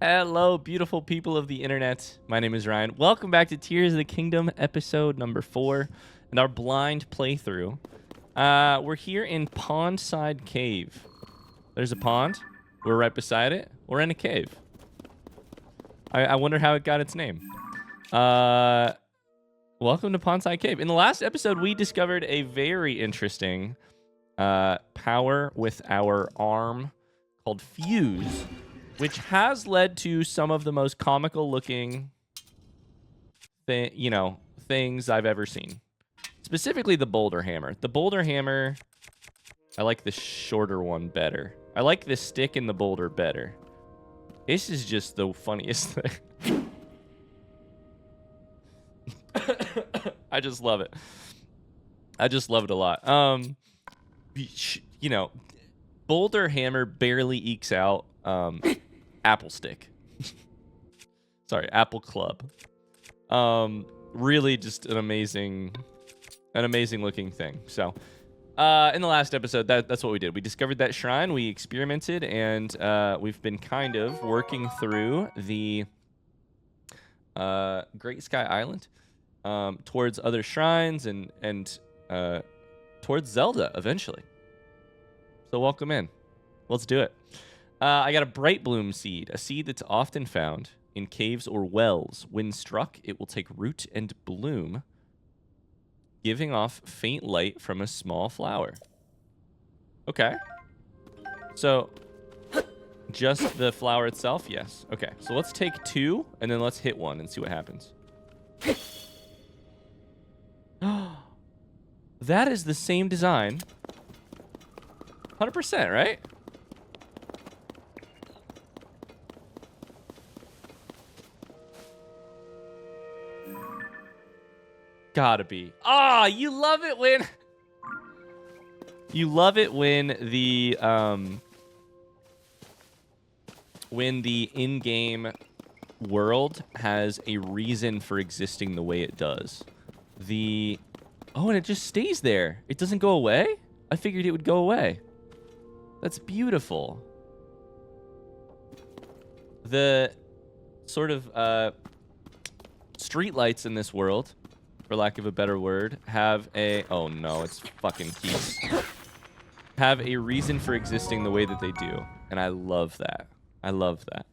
Hello, beautiful people of the internet. My name is Ryan. Welcome back to Tears of the Kingdom, episode number 4, and our blind playthrough. We're here in Pondside Cave. There's a pond. We're right beside it. We're in a cave. I wonder how it got its name. Welcome to Pondside Cave. In the last episode, we discovered a very interesting power with our arm called Fuse, which has led to some of the most comical looking things I've ever seen. Specifically the boulder hammer. The boulder hammer, I like the shorter one better. I like the stick in the boulder better. This is just the funniest thing. I just love it. I just love it a lot. Boulder hammer barely ekes out apple stick. Sorry, apple club. Really just an amazing looking thing. So in the last episode, that's what we did. We discovered that shrine, we experimented, and we've been kind of working through the Great Sky Island towards other shrines and towards Zelda eventually. So welcome in. Let's do it. I got a bright bloom seed, a seed that's often found in caves or wells. When struck, it will take root and bloom, giving off faint light from a small flower. Okay. So, just the flower itself? Yes. Okay, so let's take 2, and then let's hit 1 and see what happens. That is the same design. 100%, right? Gotta be. Ah, you love it when... You love it when the in-game world has a reason for existing the way it does. Oh, and it just stays there. It doesn't go away? I figured it would go away. That's beautiful. The sort of street lights in this world, for lack of a better word, have a... Oh no, it's fucking keys. Have a reason for existing the way that they do. And I love that. I love that.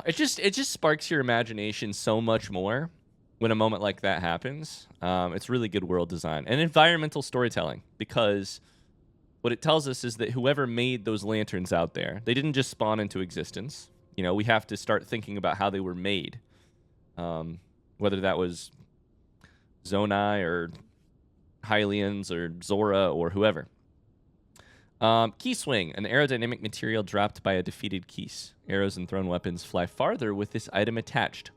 It just sparks your imagination so much more when a moment like that happens. It's really good world design. And environmental storytelling, because what it tells us is that whoever made those lanterns out there, they didn't just spawn into existence. You know, we have to start thinking about how they were made. Whether that was Zonai or Hylians or Zora or whoever. Key swing, an aerodynamic material dropped by a defeated Keese. Arrows and thrown weapons fly farther with this item attached.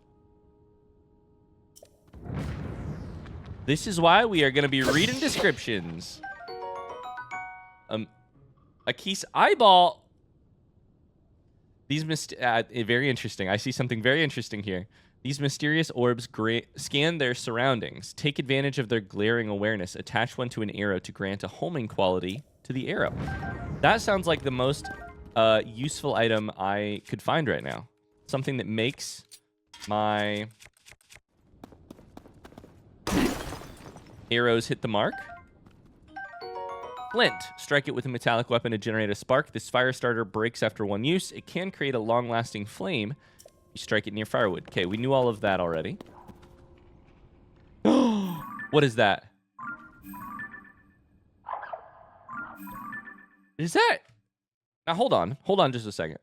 This is why we are going to be reading descriptions. A Keese eyeball. These very interesting. I see something very interesting here. These mysterious orbs scan their surroundings. Take advantage of their glaring awareness. Attach one to an arrow to grant a homing quality to the arrow. That sounds like the most useful item I could find right now. Something that makes my arrows hit the mark. Flint. Strike it with a metallic weapon to generate a spark. This fire starter breaks after one use. It can create a long-lasting flame. You strike it near firewood. Okay, we knew all of that already. What is that? Is that? Now, hold on. Hold on just a second.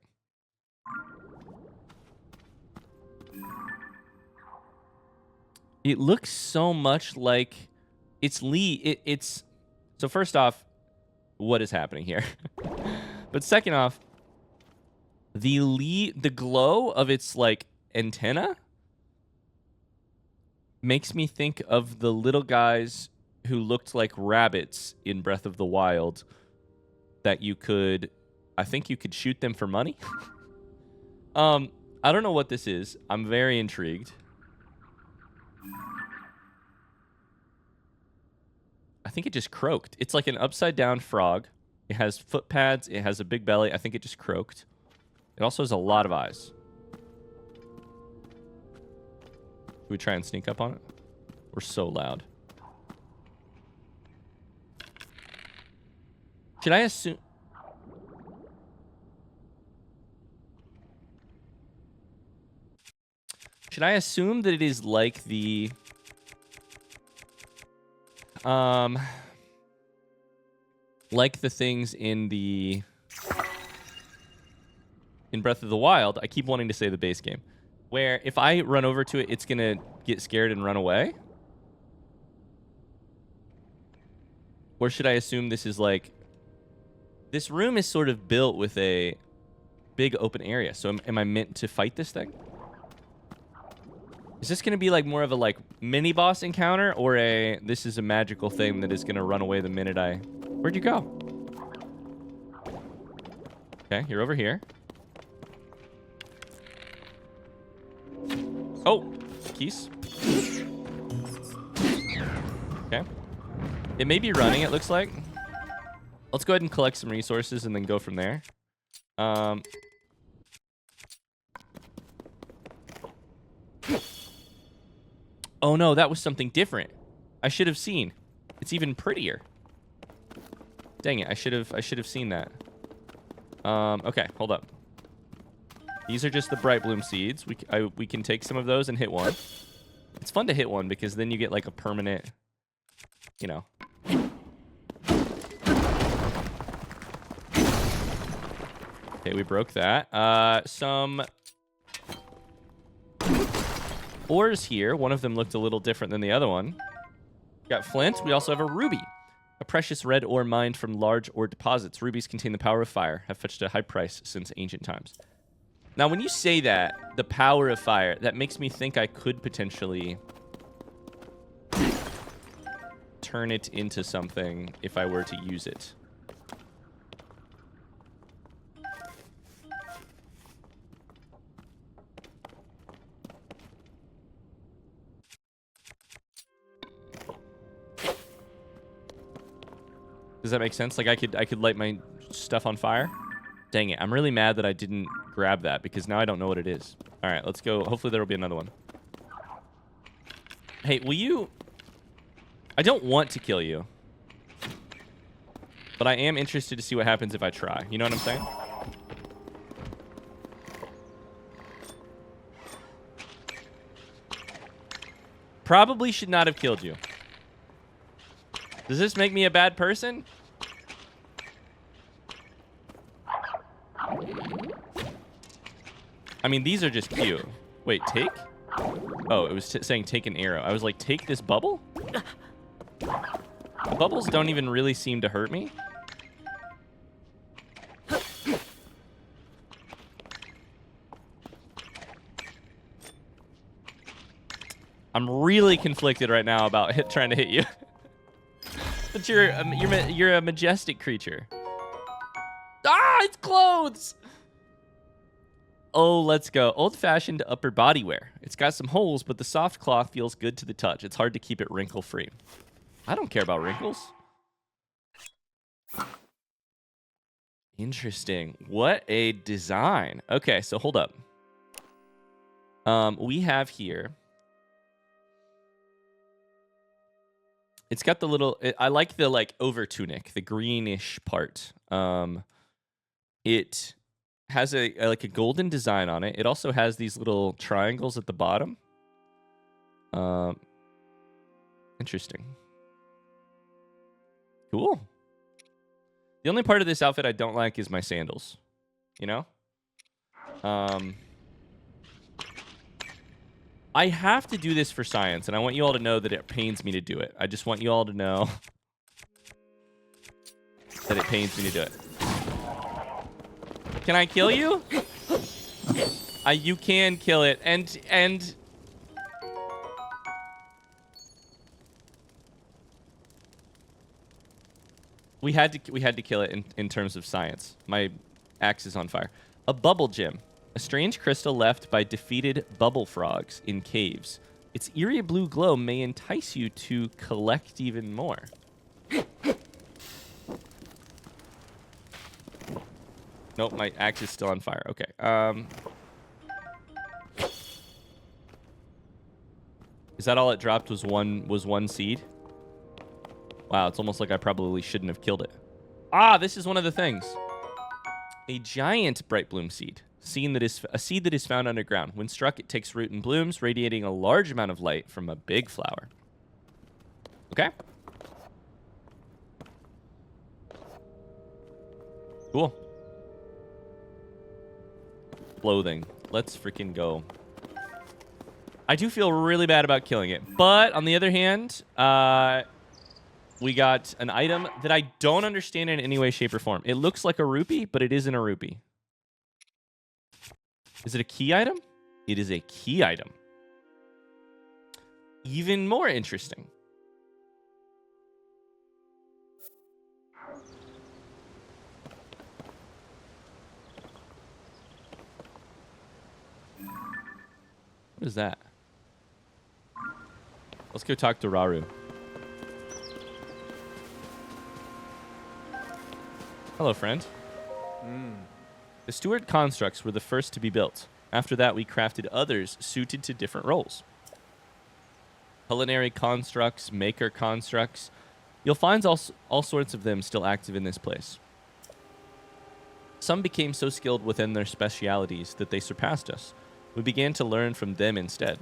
It looks so much like... It's... So first off, what is happening here? But second off, the glow of its, like, antenna makes me think of the little guys who looked like rabbits in Breath of the Wild that you could... I think you could shoot them for money. I don't know what this is. I'm very intrigued. I think it just croaked. It's like an upside down frog. It has foot pads. It has a big belly. I think it just croaked. It also has a lot of eyes. Can we try and sneak up on it? We're so loud. Should I assume... Should I assume that it is like the... like the things in the... in Breath of the Wild, I keep wanting to say the base game, where if I run over to it, it's going to get scared and run away? Or should I assume this is like... This room is sort of built with a big open area, so am I meant to fight this thing? Is this going to be like more of a like mini-boss encounter, or a this is a magical thing that is going to run away the minute I... Where'd you go? Okay, you're over here. Oh, keys. Okay. It may be running, it looks like. Let's go ahead and collect some resources and then go from there. Oh no, that was something different. I should have seen. It's even prettier. Dang it, I should have seen that. Okay, hold up. These are just the bright bloom seeds. We can take some of those and hit one. It's fun to hit one because then you get like a permanent, you know. Okay, we broke that. Some ores here. One of them looked a little different than the other one. Got flint. We also have a ruby. A precious red ore mined from large ore deposits. Rubies contain the power of fire. Have fetched a high price since ancient times. Now, when you say that, the power of fire, that makes me think I could potentially turn it into something if I were to use it. Does that make sense? Like I could light my stuff on fire? Dang it. I'm really mad that I didn't grab that because now I don't know what it is. All right, let's go. Hopefully there will be another one. Hey, will you... I don't want to kill you. But I am interested to see what happens if I try. You know what I'm saying? Probably should not have killed you. Does this make me a bad person? I mean, these are just cute. Wait, take? Oh, it was saying take an arrow. I was like, take this bubble? The bubbles don't even really seem to hurt me. I'm really conflicted right now about trying to hit you. But you're a majestic creature. Ah, it's clothes! Oh, let's go. Old-fashioned upper body wear. It's got some holes, but the soft cloth feels good to the touch. It's hard to keep it wrinkle-free. I don't care about wrinkles. Interesting. What a design. Okay, so hold up. We have here... It's got the little... I like the, like, over tunic, the greenish part. It has like a golden design on it. It also has these little triangles at the bottom. Interesting. Cool. The only part of this outfit I don't like is my sandals. You know? I have to do this for science, and I want you all to know that it pains me to do it. I just want you all to know that it pains me to do it. Can I kill you? You can kill it, and we had to kill it in terms of science. My axe is on fire. A bubble gem. A strange crystal left by defeated bubble frogs in caves. Its eerie blue glow may entice you to collect even more. Nope, my axe is still on fire. Okay. Is that all it dropped was one seed? Wow, it's almost like I probably shouldn't have killed it. Ah, this is one of the things. A giant bright bloom seed. A seed that is found underground. When struck, it takes root and blooms, radiating a large amount of light from a big flower. Okay. Cool. Clothing. Let's freaking go. I do feel really bad about killing it. But on the other hand, we got an item that I don't understand in any way, shape, or form. It looks like a rupee, but it isn't a rupee. Is it a key item? It is a key item. Even more interesting. What is that? Let's go talk to Raru. Hello, friend. The steward constructs were the first to be built. After that, we crafted others suited to different roles. Culinary constructs, maker constructs. You'll find all sorts of them still active in this place. Some became so skilled within their specialities that they surpassed us. We began to learn from them instead.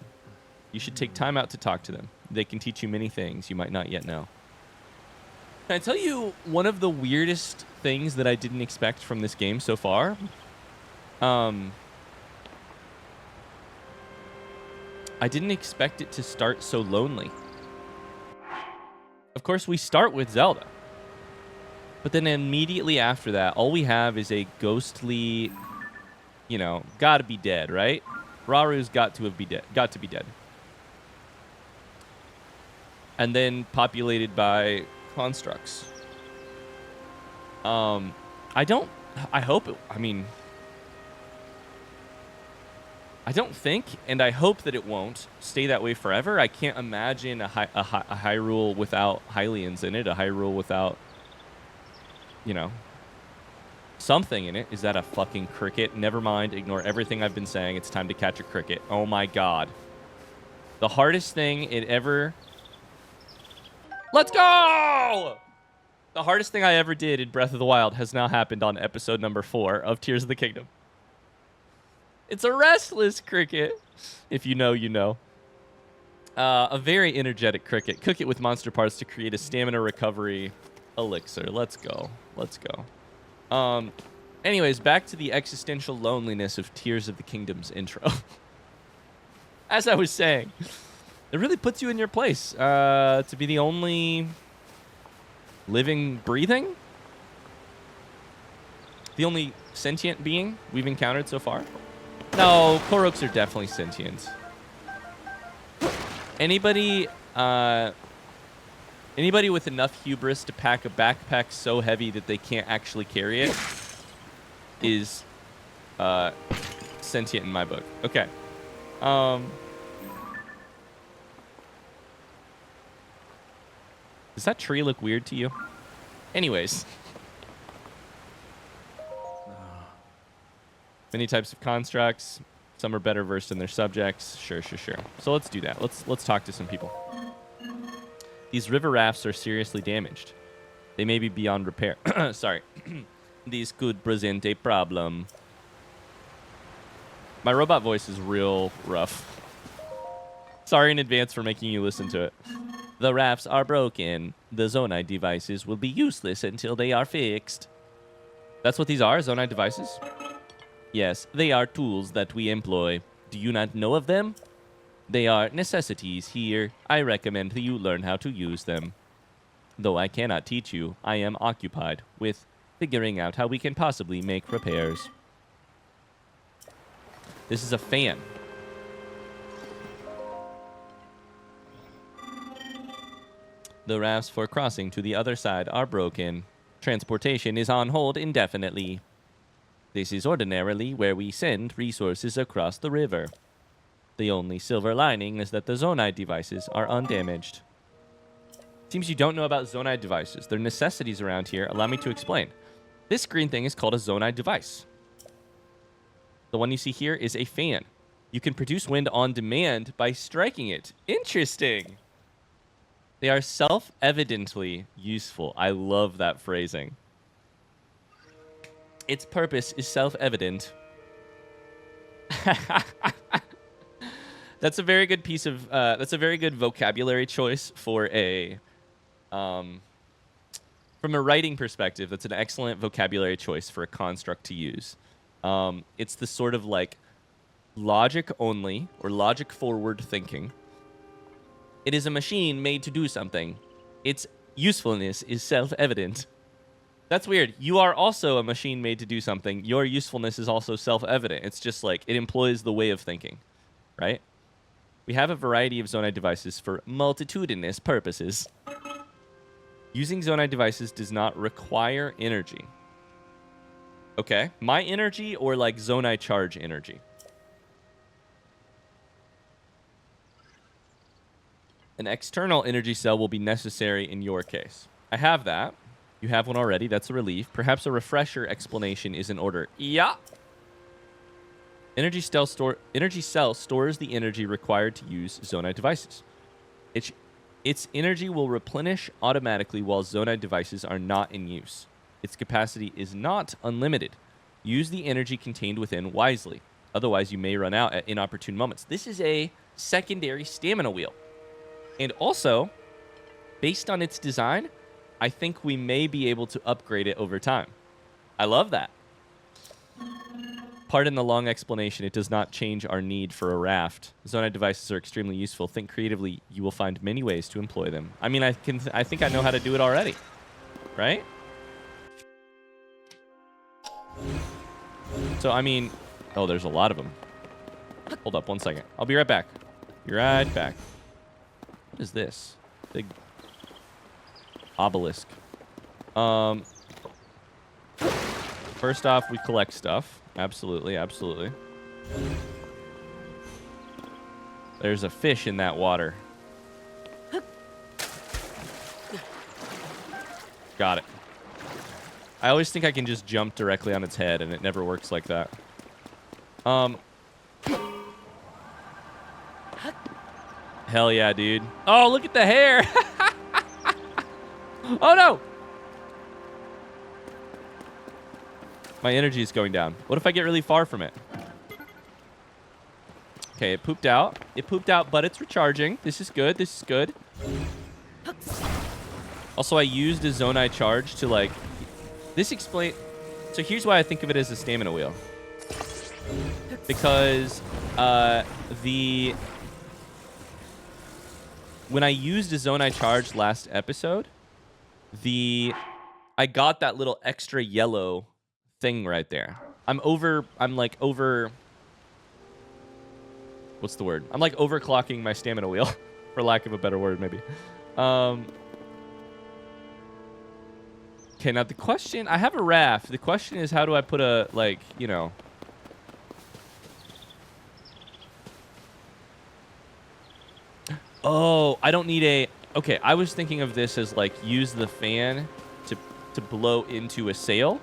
You should take time out to talk to them. They can teach you many things you might not yet know. Can I tell you one of the weirdest things that I didn't expect from this game so far? I didn't expect it to start so lonely. Of course, we start with Zelda. But then immediately after that, all we have is a ghostly, you know, gotta be dead, right? Raru's got to be dead. And then populated by constructs. I don't think, and I hope that it won't stay that way forever. I can't imagine a Hyrule without Hylians in it, a Hyrule without, you know, something in it. Is that a fucking cricket? Never mind. Ignore everything I've been saying. It's time to catch a cricket. Oh my god. The hardest thing it ever... Let's go! The hardest thing I ever did in Breath of the Wild has now happened on episode number 4 of Tears of the Kingdom. It's a restless cricket. If you know, you know. A very energetic cricket. Cook it with monster parts to create a stamina recovery elixir. Let's go. Let's go. Anyways, back to the existential loneliness of Tears of the Kingdom's intro. As I was saying, it really puts you in your place to be the only living, breathing, the only sentient being we've encountered so far. No, Koroks are definitely sentient. Anybody with enough hubris to pack a backpack so heavy that they can't actually carry it is sentient in my book. Okay. Does that tree look weird to you? Anyways. Many types of constructs. Some are better versed in their subjects. Sure. So let's do that. Let's talk to some people. These river rafts are seriously damaged. They may be beyond repair. Sorry. These could present a problem. My robot voice is real rough. Sorry in advance for making you listen to it. The rafts are broken. The zonai devices will be useless until they are fixed. That's what these are, zonai devices? Yes, they are tools that we employ. Do you not know of them? They are necessities here. I recommend that you learn how to use them. Though I cannot teach you, I am occupied with figuring out how we can possibly make repairs. This is a fan. The rafts for crossing to the other side are broken. Transportation is on hold indefinitely. This is ordinarily where we send resources across the river. The only silver lining is that the zonai devices are undamaged. Seems you don't know about zonai devices. They're necessities around here. Allow me to explain. This green thing is called a zonai device. The one you see here is a fan. You can produce wind on demand by striking it. Interesting. They are self-evidently useful. I love that phrasing. Its purpose is self-evident. That's a very good piece of. That's a very good vocabulary choice for a. From a writing perspective, that's an excellent vocabulary choice for a construct to use. It's the sort of like logic only or logic forward thinking. It is a machine made to do something. Its usefulness is self-evident. That's weird. You are also a machine made to do something. Your usefulness is also self-evident. It's just like it employs the way of thinking, right? We have a variety of zonai devices for multitudinous purposes. Using zonai devices does not require energy. Okay. My energy or like zonai charge energy? An external energy cell will be necessary in your case. I have that. You have one already. That's a relief. Perhaps a refresher explanation is in order. Yeah. Energy cell stores the energy required to use zonai devices. Its energy will replenish automatically while zonai devices are not in use. Its capacity is not unlimited. Use the energy contained within wisely. Otherwise, you may run out at inopportune moments. This is a secondary stamina wheel. And also, based on its design, I think we may be able to upgrade it over time. I love that. Pardon the long explanation. It does not change our need for a raft. Zonai devices are extremely useful. Think creatively. You will find many ways to employ them. I mean, I think I know how to do it already. Right? So, I mean... Oh, there's a lot of them. Hold up 1 second. I'll be right back. Be right back. What is this? Big obelisk. First off, we collect stuff. Absolutely, absolutely. There's a fish in that water. Got it. I always think I can just jump directly on its head, and it never works like that. Hell yeah, dude. Oh, look at the hair. Oh, no. My energy is going down. What if I get really far from it? Okay, it pooped out. It pooped out, but it's recharging. This is good. This is good. Also, I used a zonai charge to, like... This explain... So here's why I think of it as a stamina wheel. Because when I used a zonai charge last episode, I got that little extra yellow thing right there. I'm like over... What's the word? I'm like overclocking my stamina wheel, for lack of a better word, maybe. Okay, now the question... I have a raft. The question is, how do I put a, like, you know... Oh, I don't need a... Okay, I was thinking of this as, like, use the fan to blow into a sail.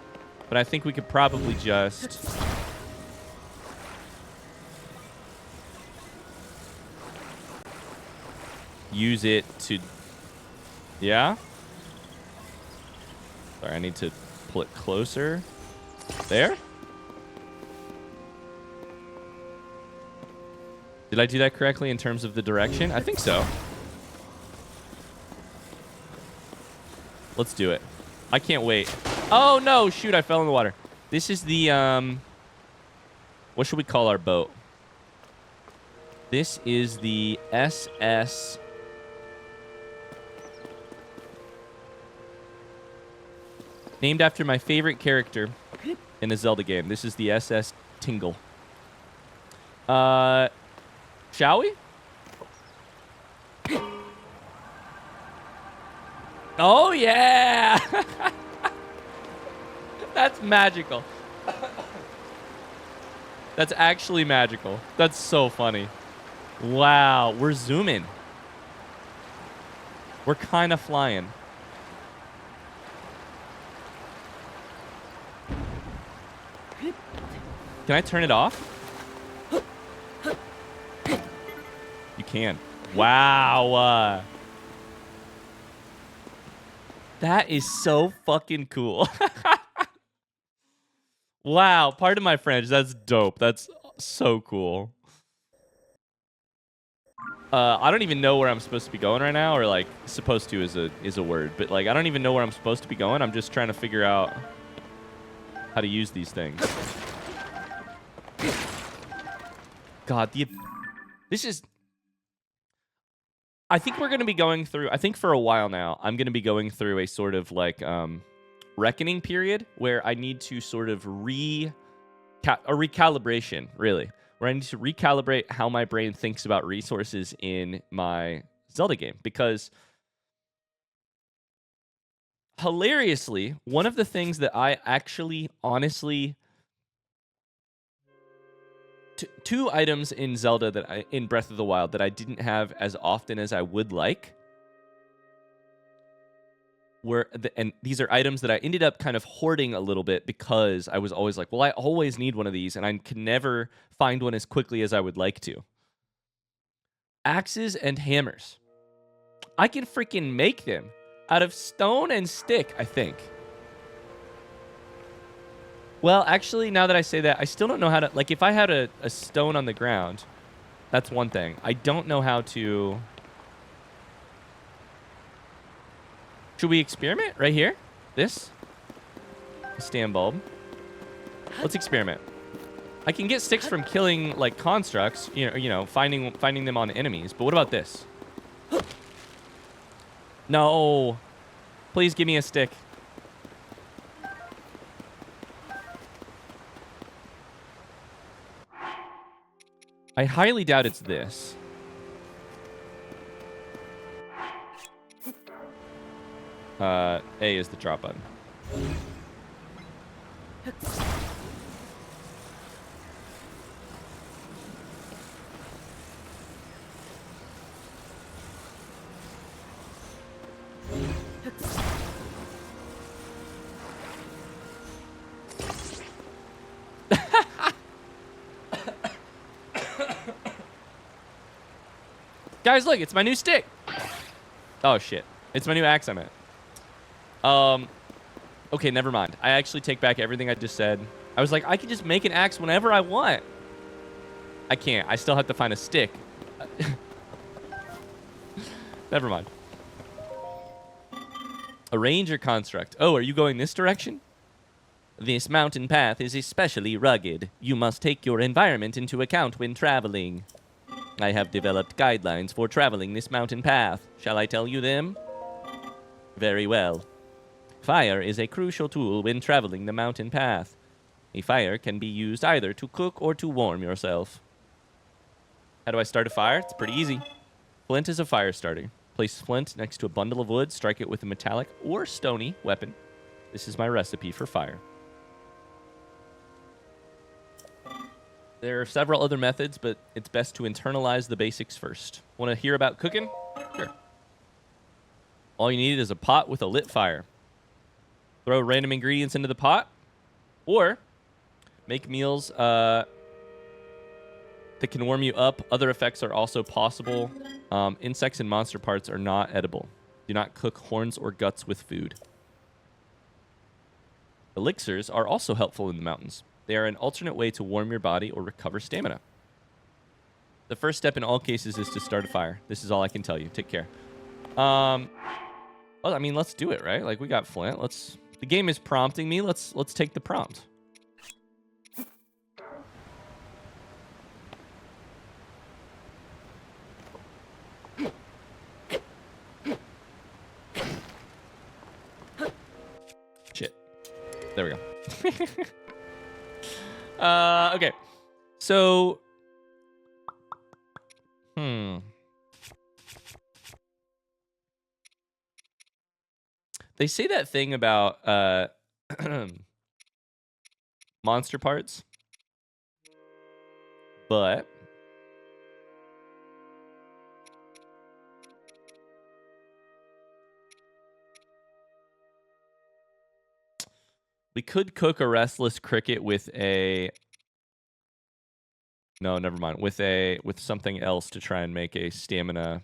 But I think we could probably just... use it to... Yeah? Sorry, I need to pull it closer. There? Did I do that correctly in terms of the direction? I think so. Let's do it. I can't wait. Oh, no. Shoot, I fell in the water. This is the... What should we call our boat? This is the SS... Named after my favorite character in a Zelda game. This is the SS Tingle. Shall we? Oh, yeah! That's magical. That's actually magical. That's so funny. Wow, we're zooming. We're kind of flying. Can I turn it off? You can. Wow. That is so fucking cool. Wow. Pardon my French. That's dope. That's so cool. I don't even know where I'm supposed to be going right now, or like supposed to is a word, but like I don't even know where I'm supposed to be going. I'm just trying to figure out how to use these things. God, this is... I think we're going to be going through... I think for a while now, I'm going to be going through a sort of like reckoning period where I need to sort of a recalibration, really. Where I need to recalibrate how my brain thinks about resources in my Zelda game. Because hilariously, one of the things that I actually honestly... Two items in Zelda in Breath of the Wild that I didn't have as often as I would like and these are items that I ended up kind of hoarding a little bit because I was always like, well, I always need one of these and I can never find one as quickly as I would like to. Axes and hammers. I can freaking make them out of stone and stick, I think. Well, actually, now that I say that, I still don't know how to... Like, if I had a stone on the ground, that's one thing. I don't know how to... Should we experiment right here? This? Stand bulb. Let's experiment. I can get sticks from killing, like, constructs, you know, finding them on enemies. But what about this? No. Please give me a stick. I highly doubt it's this. A is the drop button. Guys, look, it's my new stick. Oh, shit. It's my new axe, I meant. Okay, never mind. I actually take back everything I just said. I was like, I can just make an axe whenever I want. I can't. I still have to find a stick. Never mind. Arrange your construct. Oh, are you going this direction? This mountain path is especially rugged. You must take your environment into account when traveling. I have developed guidelines for traveling this mountain path. Shall I tell you them? Very well. Fire is a crucial tool when traveling the mountain path. A fire can be used either to cook or to warm yourself. How do I start a fire? It's pretty easy. Flint is a fire starter. Place flint next to a bundle of wood, strike it with a metallic or stony weapon. This is my recipe for fire. There are several other methods, but it's best to internalize the basics first. Want to hear about cooking? Sure. All you need is a pot with a lit fire. Throw random ingredients into the pot, or make meals that can warm you up. Other effects are also possible. Insects and monster parts are not edible. Do not cook horns or guts with food. Elixirs are also helpful in the mountains. They are an alternate way to warm your body or recover stamina. The first step in all cases is to start a fire. This is all I can tell you. Take care. Well, I mean, let's do it, right? Like, we got flint. The game is prompting me. Let's take the prompt. Shit. There we go. Okay. So, they say that thing about monster parts, but we could cook a restless cricket with a No, never mind. With something else to try and make a stamina.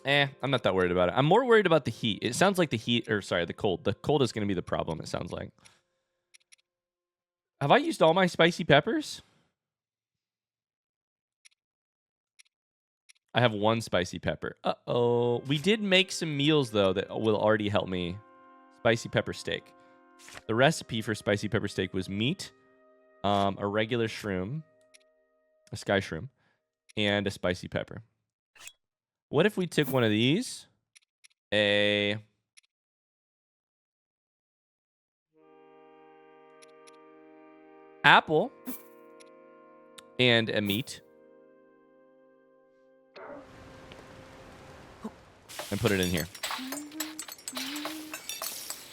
I'm not that worried about it. I'm more worried about the heat. It sounds like the cold. The cold is going to be the problem, it sounds like. Have I used all my spicy peppers? I have 1 spicy pepper. Uh-oh. We did make some meals, though, that will already help me. Spicy pepper steak. The recipe for spicy pepper steak was meat, a regular shroom, a sky shroom, and a spicy pepper. What if we took one of these, a apple, and a meat, and put it in here?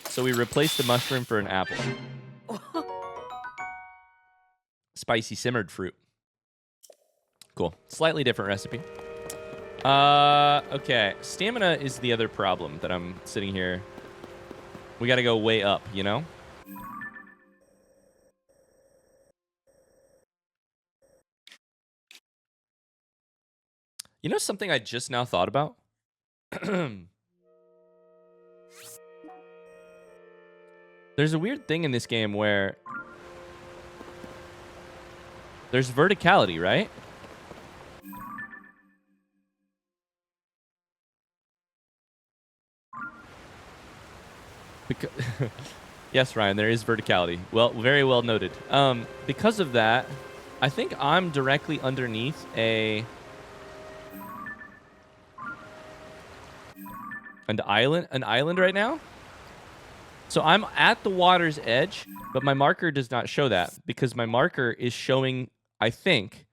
So we replaced the mushroom for an apple. Spicy simmered fruit. Cool. Slightly different recipe. Okay. Stamina is the other problem that I'm sitting here. We got to go way up, you know? You know something I just now thought about? There's a weird thing in this game where there's verticality, right? Yes, Ryan, there is verticality. Well, very well noted. Because of that, I think I'm directly underneath an island right now. So I'm at the water's edge, but my marker does not show that because my marker is showing, I think,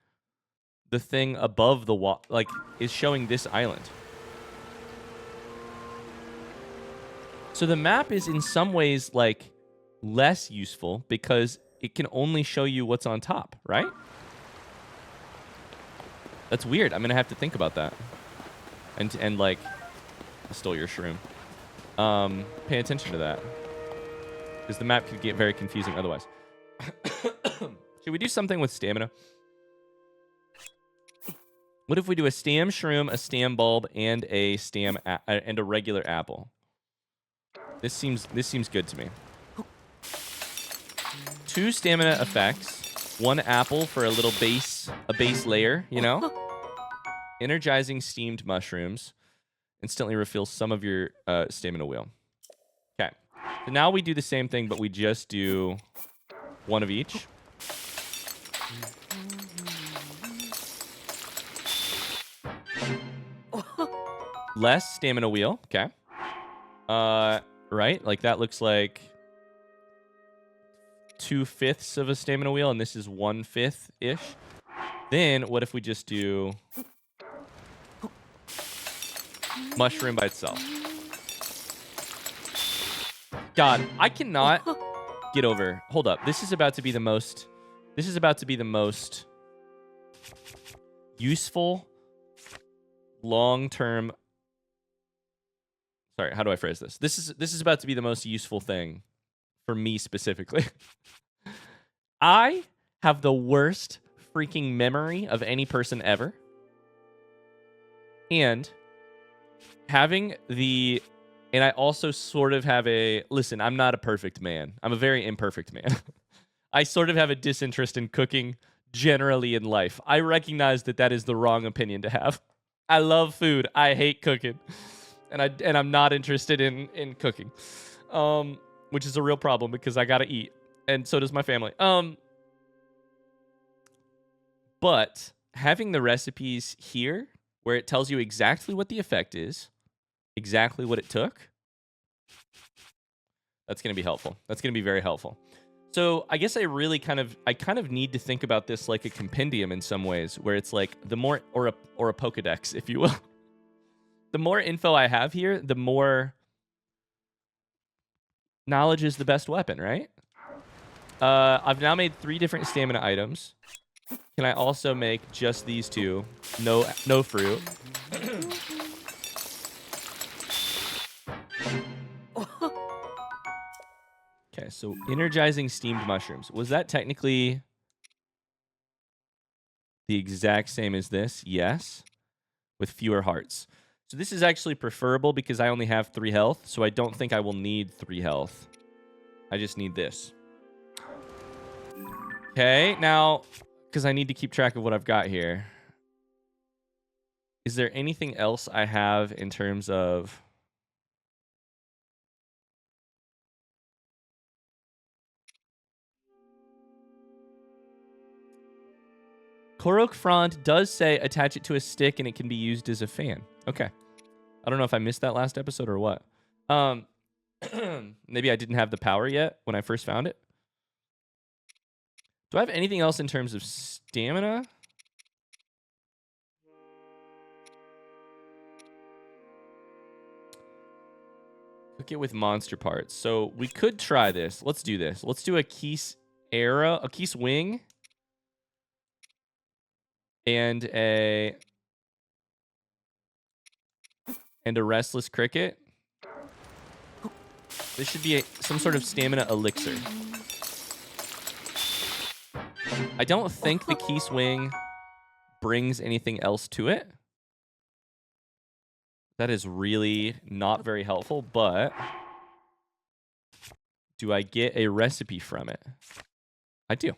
the thing above the water, like, is showing this island. So the map is in some ways, like, less useful because it can only show you what's on top, right? That's weird. I'm going to have to think about that. And like, I stole your shroom. Pay attention to that. Because the map could get very confusing otherwise. Should we do something with stamina? What if we do a stam shroom, a stam bulb, and a and a regular apple? This seems good to me. 2 stamina effects, 1 apple for a little base layer, you know? Energizing steamed mushrooms instantly refills some of your stamina wheel. Okay. So now we do the same thing, but we just do 1 of each. Less stamina wheel. Okay. Right? Like that looks like 2/5 of a stamina wheel, and this is 1/5-ish. Then what if we just do mushroom by itself? God, I cannot get over. Hold up. This is about to be the most useful long-term. Sorry, how do I phrase this? This is about to be the most useful thing for me specifically. I have the worst freaking memory of any person ever. And I also sort of have listen, I'm not a perfect man. I'm a very imperfect man. I sort of have a disinterest in cooking generally in life. I recognize that is the wrong opinion to have. I love food. I hate cooking. And I'm not interested in cooking. Which is a real problem because I got to eat. And so does my family. But having the recipes here where it tells you exactly what the effect is, exactly what it took, that's going to be helpful. That's going to be very helpful. So I guess I kind of need to think about this like a compendium in some ways, where it's like the more, or a Pokedex, if you will. The more info I have here, the more knowledge is the best weapon, right? I've now made 3 different stamina items. Can I also make just these 2? No fruit. Okay, so energizing steamed mushrooms. Was that technically the exact same as this? Yes. With fewer hearts. So this is actually preferable because I only have 3 health, so I don't think I will need 3 health. I just need this. Okay, now, because I need to keep track of what I've got here. Is there anything else I have in terms of... Korok frond does say attach it to a stick and it can be used as a fan. Okay. I don't know if I missed that last episode or what. Maybe I didn't have the power yet when I first found it. Do I have anything else in terms of stamina? Cook it with monster parts. So we could try this. Let's do this. Let's do a Keese arrow, a Keese wing, and a restless cricket. This should be some sort of stamina elixir. I don't think the Keese wing brings anything else to it. That is really not very helpful, but do I get a recipe from it? I do.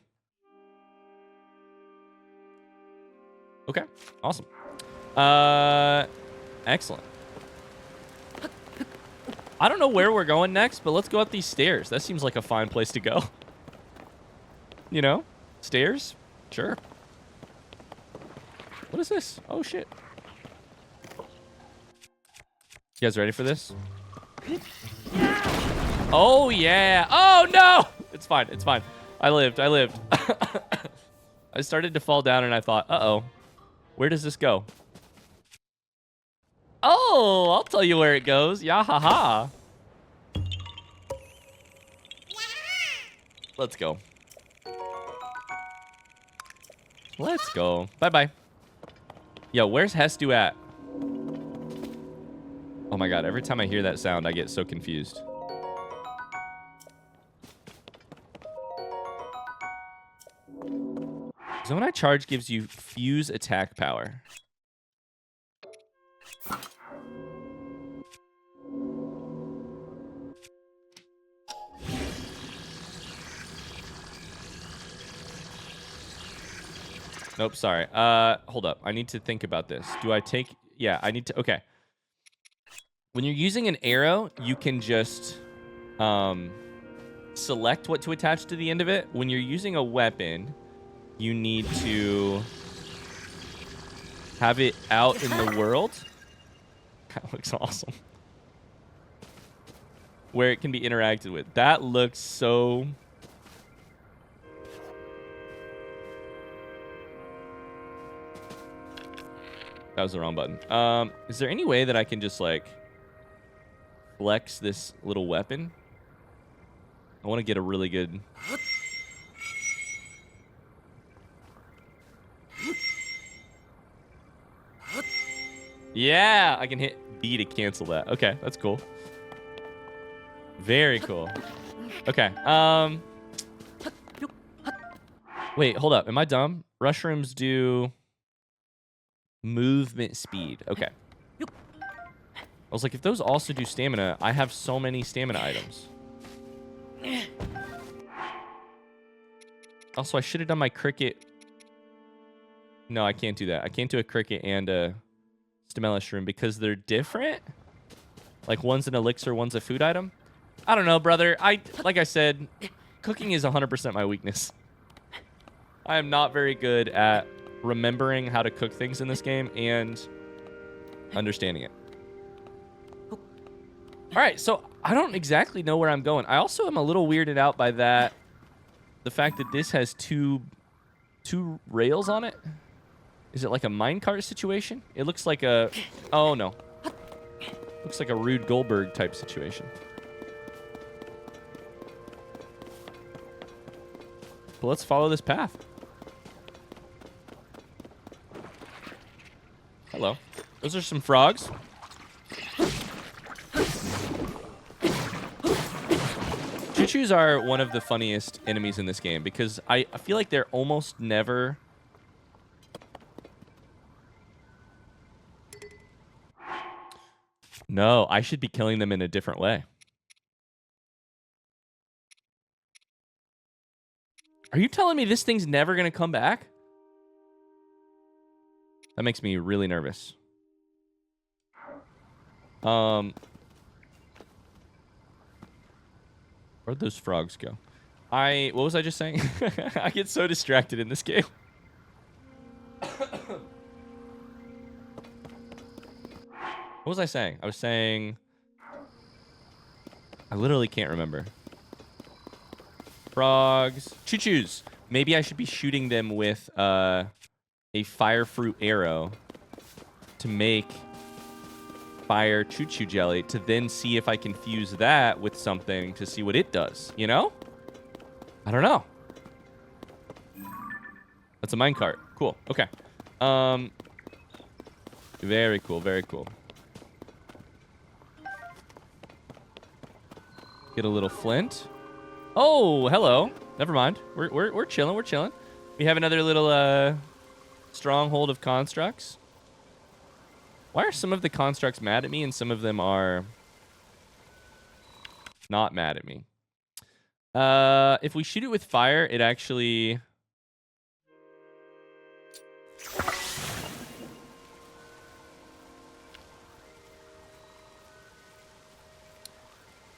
Okay, awesome. Excellent. I don't know where we're going next, but let's go up these stairs. That seems like a fine place to go. You know? Stairs? Sure. What is this? Oh, shit. You guys ready for this? Oh, yeah. Oh, no! It's fine. It's fine. I lived. I started to fall down, and I thought, uh-oh. Where does this go? Oh, I'll tell you where it goes. Yahaha. Let's go. Let's go. Bye-bye. Yo, where's Hestu at? Oh my god, every time I hear that sound, I get so confused. Zonai charge gives you fuse attack power. Nope, sorry. Hold up. I need to think about this. Do I take... Yeah, I need to... Okay. When you're using an arrow, you can just select what to attach to the end of it. When you're using a weapon, you need to have it out in the world. That looks awesome. Where it can be interacted with. That looks so... That was the wrong button. Is there any way that I can just, like, flex this little weapon? I want to get a really good... Yeah, I can hit B to cancel that. Okay, that's cool. Very cool. Okay, wait, hold up. Am I dumb? Rushrooms do... movement speed. Okay. I was like, if those also do stamina, I have so many stamina items. Also, I should have done my cricket. No, I can't do that. I can't do a cricket and a stamella shroom because they're different. Like, one's an elixir, one's a food item. I don't know, brother. Like I said, cooking is 100% my weakness. I am not very good at remembering how to cook things in this game and understanding it. All right, so I don't exactly know where I'm going. I also am a little weirded out by that, the fact that this has two rails on it. Is it like a minecart situation? It looks like a... Oh, no. Looks like a Rube Goldberg type situation. But let's follow this path. Hello. Those are some frogs. Choo-choos are one of the funniest enemies in this game because I feel like they're almost never... No, I should be killing them in a different way. Are you telling me this thing's never going to come back? That makes me really nervous. Where'd those frogs go? What was I just saying? I get so distracted in this game. What was I saying? I was saying... I literally can't remember. Frogs. Choo-choos. Maybe I should be shooting them with a fire fruit arrow to make fire choo-choo jelly to then see if I can fuse that with something to see what it does. You know? I don't know. That's a minecart. Cool. Okay. Very cool. Very cool. Get a little flint. Oh, hello. Never mind. We're chilling. We're chilling. We have another little stronghold of constructs. Why are some of the constructs mad at me and some of them are not mad at me? If we shoot it with fire, it actually...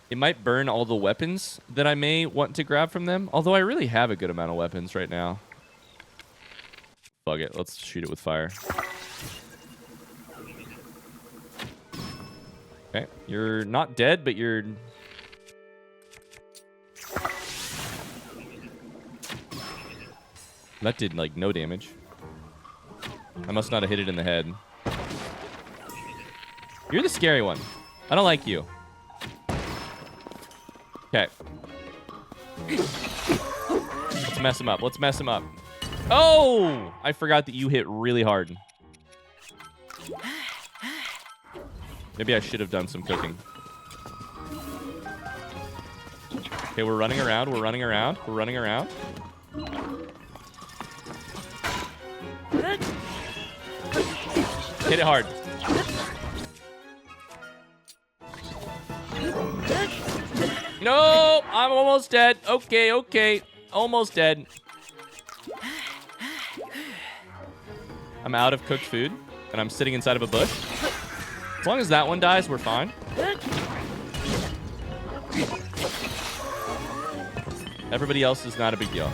It might burn all the weapons that I may want to grab from them. Although I really have a good amount of weapons right now. Fuck it. Let's shoot it with fire. Okay. You're not dead, but you're... That did, like, no damage. I must not have hit it in the head. You're the scary one. I don't like you. Okay. Let's mess him up. Let's mess him up. Oh! I forgot that you hit really hard. Maybe I should have done some cooking. Okay, we're running around. We're running around. We're running around. Hit it hard. No, I'm almost dead. Okay, okay. Almost dead. I'm out of cooked food, and I'm sitting inside of a bush. As long as that one dies, we're fine. Everybody else is not a big deal.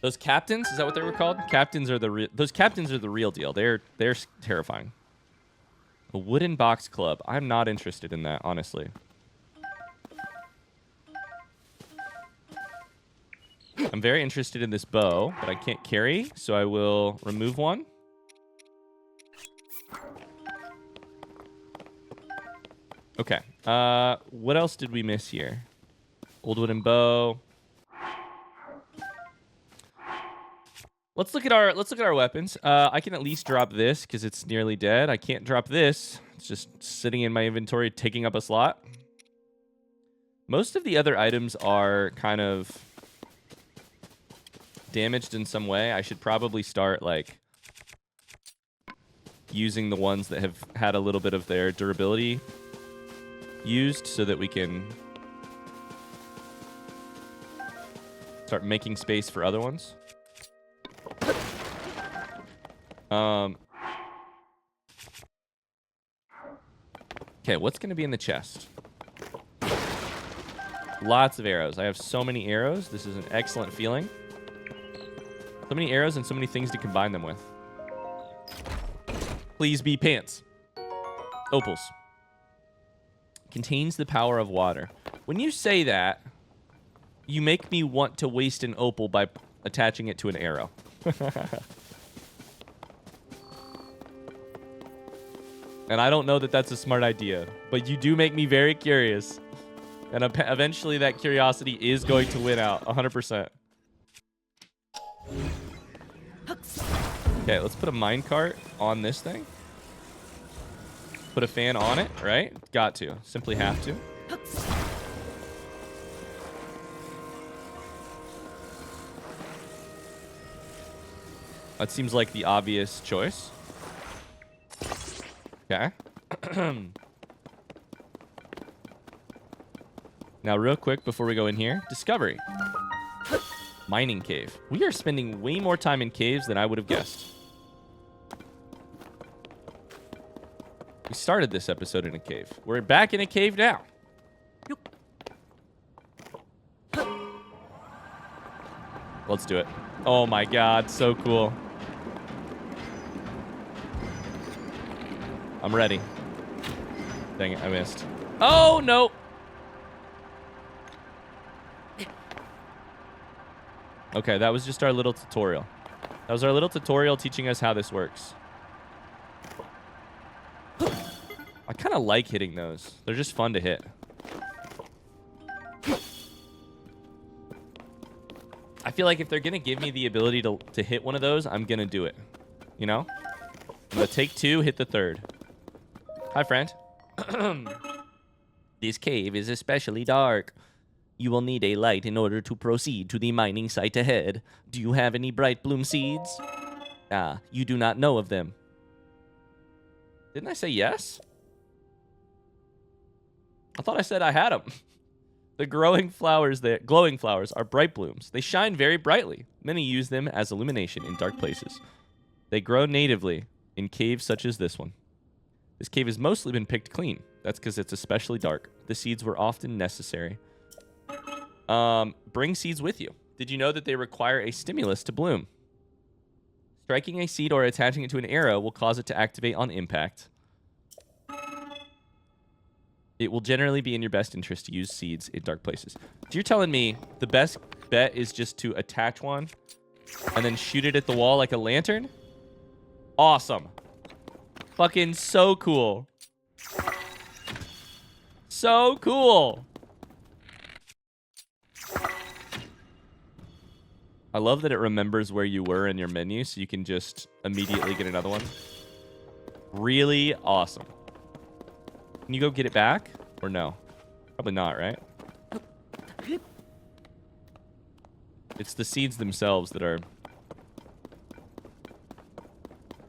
Those captains, is that what they were called? Captains are those captains are the real deal. They're terrifying. A wooden box club. I'm not interested in that, honestly. I'm very interested in this bow, but I can't carry, so I will remove one. Okay. What else did we miss here? Old wooden bow. Let's look at our weapons. I can at least drop this because it's nearly dead. I can't drop this. It's just sitting in my inventory, taking up a slot. Most of the other items are kind of damaged in some way. I should probably start like using the ones that have had a little bit of their durability used so that we can start making space for other ones. Okay, what's going to be in the chest? Lots of arrows. I have so many arrows. This is an excellent feeling. So many arrows and so many things to combine them with. Please be pants. Opals. Contains the power of water. When you say that, you make me want to waste an opal by attaching it to an arrow. And I don't know that that's a smart idea, but you do make me very curious. And eventually that curiosity is going to win out 100%. Okay, let's put a minecart on this thing. Put a fan on it, right? Got to. Simply have to. That seems like the obvious choice. Okay. Now, real quick before we go in here, discovery. Mining cave. We are spending way more time in caves than I would have guessed. We started this episode in a cave. We're back in a cave now. Let's do it. Oh my god, so cool. I'm ready. Dang it, I missed. Oh, no. Okay, that was just our little tutorial. That was our little tutorial teaching us how this works. I kind of like hitting those. They're just fun to hit. I feel like if they're going to give me the ability to hit one of those, I'm going to do it. You know? I'm going to take two, hit the third. Hi, friend. This cave is especially dark. You will need a light in order to proceed to the mining site ahead. Do you have any bright bloom seeds? Ah, you do not know of them. Didn't I say yes? I thought I said I had them. The glowing flowers are bright blooms. They shine very brightly. Many use them as illumination in dark places. They grow natively in caves such as this one. This cave has mostly been picked clean. That's because it's especially dark. The seeds were often necessary. Bring seeds with you. Did you know that they require a stimulus to bloom? Striking a seed or attaching it to an arrow will cause it to activate on impact. It will generally be in your best interest to use seeds in dark places. So you're telling me the best bet is just to attach one and then shoot it at the wall like a lantern? Awesome. Fucking so cool. So cool. I love that it remembers where you were in your menu so you can just immediately get another one. Really awesome. Can you go get it back? Or no? Probably not, right? It's the seeds themselves that are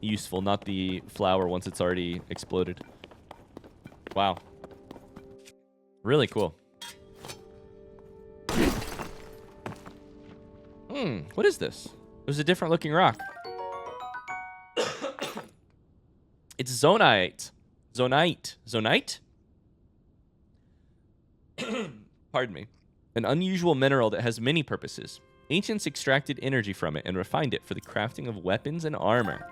useful, not the flower once it's already exploded. Wow. Really cool. What is this? It was a different looking rock. It's zonite. Zonite. Zonite? Pardon me. An unusual mineral that has many purposes. Ancients extracted energy from it and refined it for the crafting of weapons and armor.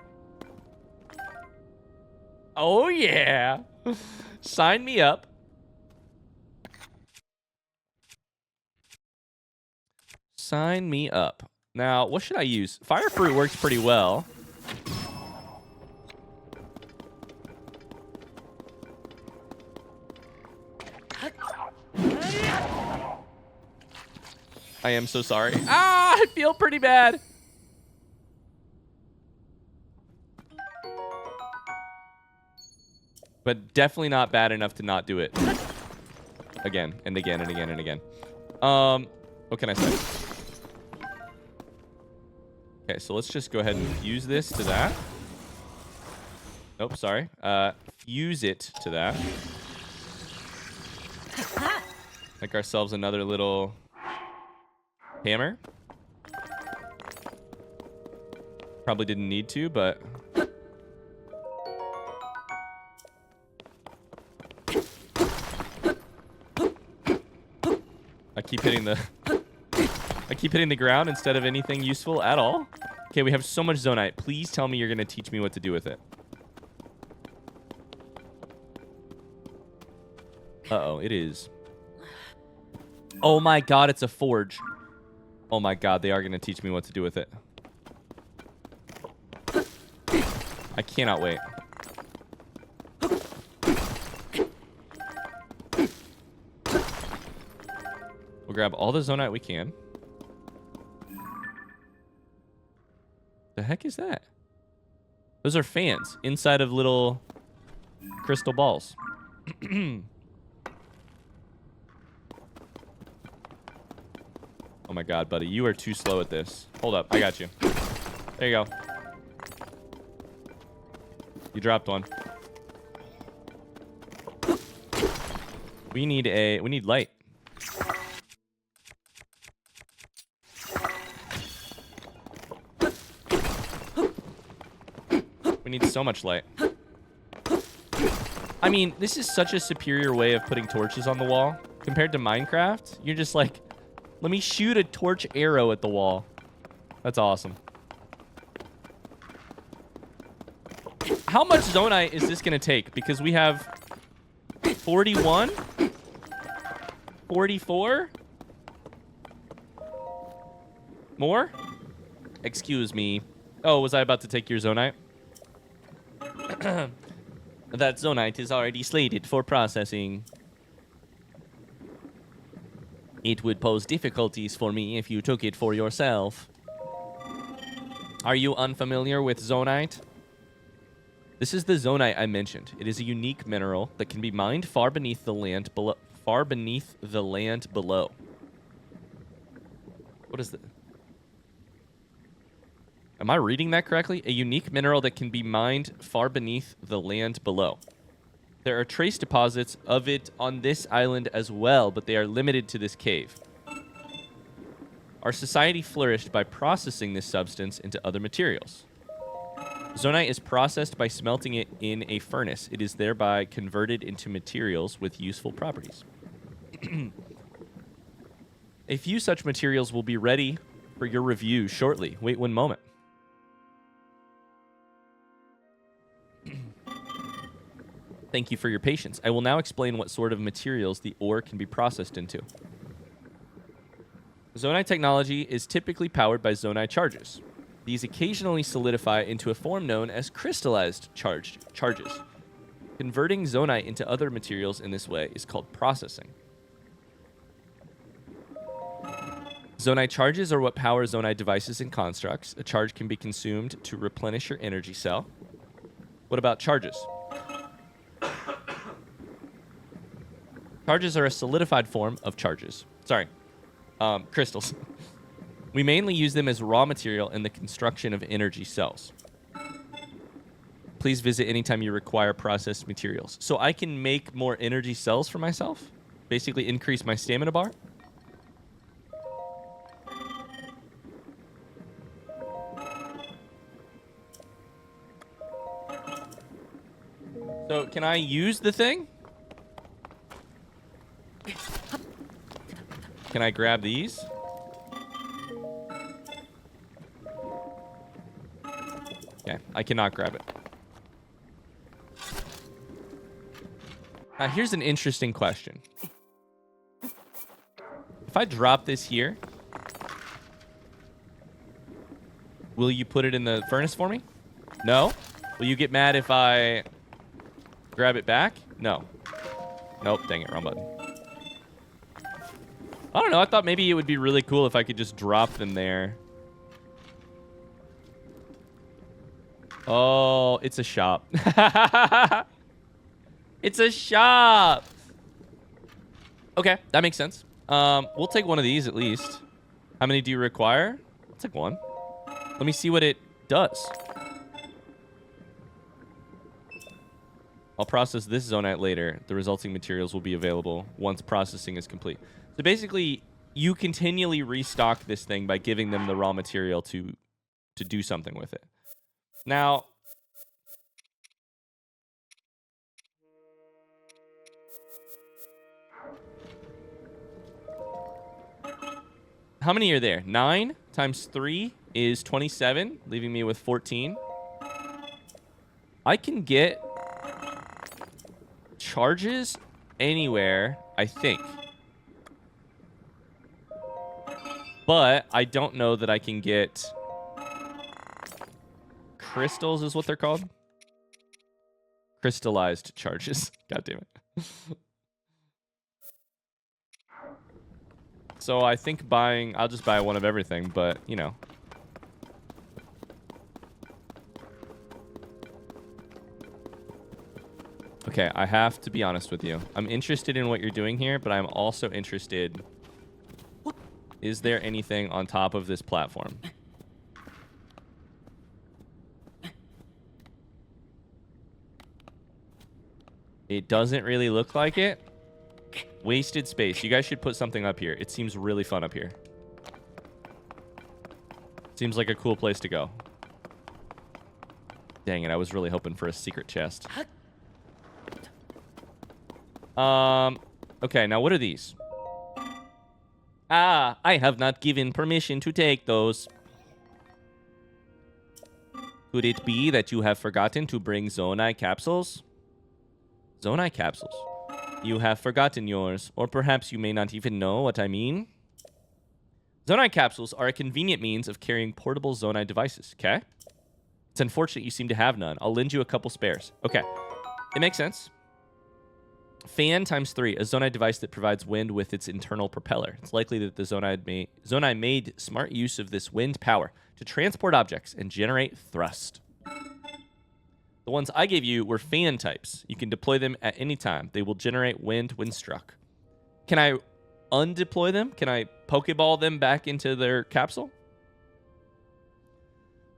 Oh, yeah. Sign me up. Sign me up. Now, what should I use? Fire fruit works pretty well. I am so sorry. Ah, I feel pretty bad. But definitely not bad enough to not do it. Again, and again, and again, and again. What can I say? Okay, so let's just go ahead and fuse this to that. Nope, sorry. Fuse it to that. Make ourselves another little hammer. Probably didn't need to, but... I keep hitting the ground instead of anything useful at all. Okay, we have so much zonite. Please tell me you're going to teach me what to do with it. Uh-oh, it is. Oh my god, it's a forge. Oh my god, they are going to teach me what to do with it. I cannot wait. We'll grab all the zonite we can. The heck is that? Those are fans inside of little crystal balls. Oh my god, buddy. You are too slow at this. Hold up. I got you. There you go. You dropped one. We need light. We need so much light. I mean, this is such a superior way of putting torches on the wall. Compared to Minecraft, you're just like, let me shoot a torch arrow at the wall. That's awesome. How much zonai is this going to take? Because we have 41? 44? More? Excuse me. Oh, was I about to take your zonite? That zonite is already slated for processing. It would pose difficulties for me if you took it for yourself. Are you unfamiliar with zonite? This is the zonite I mentioned. It is a unique mineral that can be mined far beneath the land below. Far beneath the land below. What is that? Am I reading that correctly? A unique mineral that can be mined far beneath the land below. There are trace deposits of it on this island as well, but they are limited to this cave. Our society flourished by processing this substance into other materials. Zonite is processed by smelting it in a furnace. It is thereby converted into materials with useful properties. A few such materials will be ready for your review shortly. Wait one moment. Thank you for your patience. I will now explain what sort of materials the ore can be processed into. Zonai technology is typically powered by zonai charges. These occasionally solidify into a form known as crystallized charges. Converting zonai into other materials in this way is called processing. Zonai charges are what power zonai devices and constructs. A charge can be consumed to replenish your energy cell. What about charges? Charges are a solidified form of charges. Sorry, crystals. We mainly use them as raw material in the construction of energy cells. Please visit anytime you require processed materials. So I can make more energy cells for myself? Basically increase my stamina bar? So can I use the thing? Can I grab these? Okay, I cannot grab it. Now, here's an interesting question. If I drop this here, will you put it in the furnace for me? No? Will you get mad if I grab it back? No. Nope, dang it, wrong button. I don't know, I thought maybe it would be really cool if I could just drop them there. Oh, it's a shop. It's a shop. Okay, that makes sense. We'll take one of these at least. How many do you require? I'll take one. Let me see what it does. I'll process this zonite later. The resulting materials will be available once processing is complete. So basically, you continually restock this thing by giving them the raw material to do something with it. Now, how many are there? 9 times 3 is 27, leaving me with 14. I can get charges anywhere, I think. But I don't know that I can get crystals is what they're called. Crystallized charges. God damn it. So I think I'll just buy one of everything, but, you know. Okay, I have to be honest with you. I'm interested in what you're doing here, but I'm also interested. Is there anything on top of this platform? It doesn't really look like it. Wasted space. You guys should put something up here. It seems really fun up here. Seems like a cool place to go. Dang it, I was really hoping for a secret chest. Okay, now what are these? Ah, I have not given permission to take those. Could it be that you have forgotten to bring zonai capsules? Zonai capsules. You have forgotten yours, or perhaps you may not even know what I mean. Zonai capsules are a convenient means of carrying portable zonai devices, okay? It's unfortunate you seem to have none. I'll lend you a couple spares. Okay, it makes sense. Fan times 3, a zonai device that provides wind with its internal propeller. It's likely that the zonai made smart use of this wind power to transport objects and generate thrust. The ones I gave you were fan types. You can deploy them at any time. They will generate wind when struck. Can I undeploy them? Can I Pokeball them back into their capsule?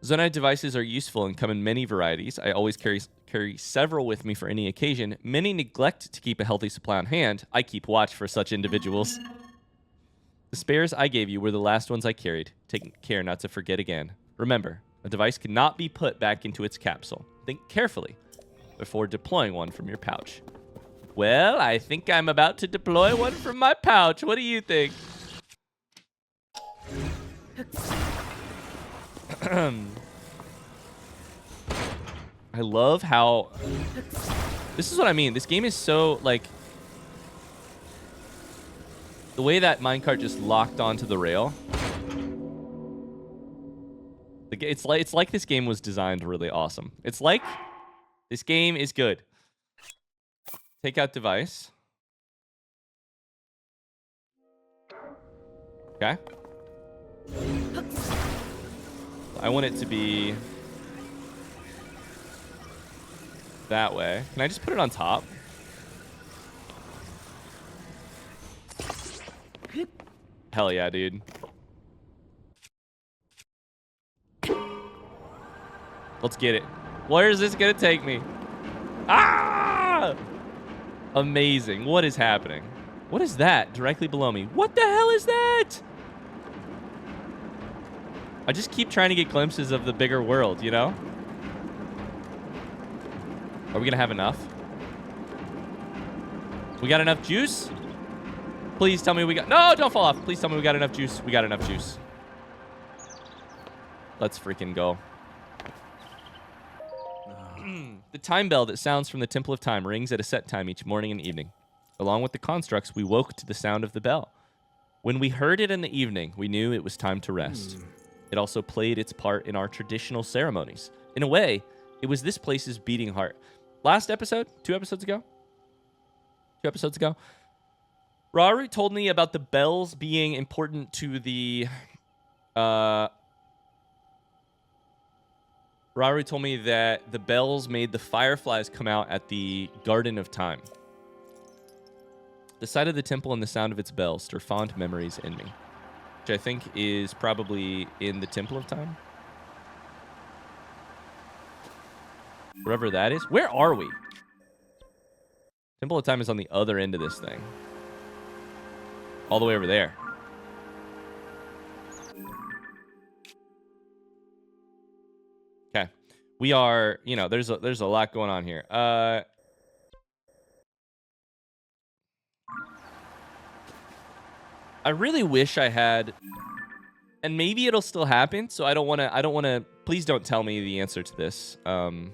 Zonai devices are useful and come in many varieties. I always carry several with me for any occasion. Many neglect to keep a healthy supply on hand. I keep watch for such individuals. The spares I gave you were the last ones I carried. Take care not to forget again. Remember, a device cannot be put back into its capsule. Think carefully before deploying one from your pouch. Well, I think I'm about to deploy one from my pouch. What do you think? I love how... This is what I mean. This game is so, like... The way that minecart just locked onto the rail. It's like this game was designed really awesome. It's like this game is good. Take out device. Okay. I want it to be that way. Can I just put it on top? Hell yeah, dude. Let's get it. Where is this gonna take me? Ah! Amazing. What is happening? What is that directly below me? What the hell is that? I just keep trying to get glimpses of the bigger world, you know? Are we gonna have enough? We got enough juice? Please tell me we got... No, don't fall off. Please tell me we got enough juice. We got enough juice. Let's freaking go. The time bell that sounds from the Temple of Time rings at a set time each morning and evening. Along with the constructs, we woke to the sound of the bell. When we heard it in the evening, we knew it was time to rest. It also played its part in our traditional ceremonies. In a way, it was this place's beating heart. Last episode, 2 episodes ago, Raru told me about the bells being important to the... Raru told me that the bells made the fireflies come out at the Garden of Time. The sight of the temple and the sound of its bells stir fond memories in me, which I think is probably in the Temple of Time. Wherever that is. Where are we? Temple of Time is on the other end of this thing. All the way over there. Okay. We are, you know, there's a lot going on here. I really wish I had, and maybe it'll still happen, so I don't want to, please don't tell me the answer to this. Forge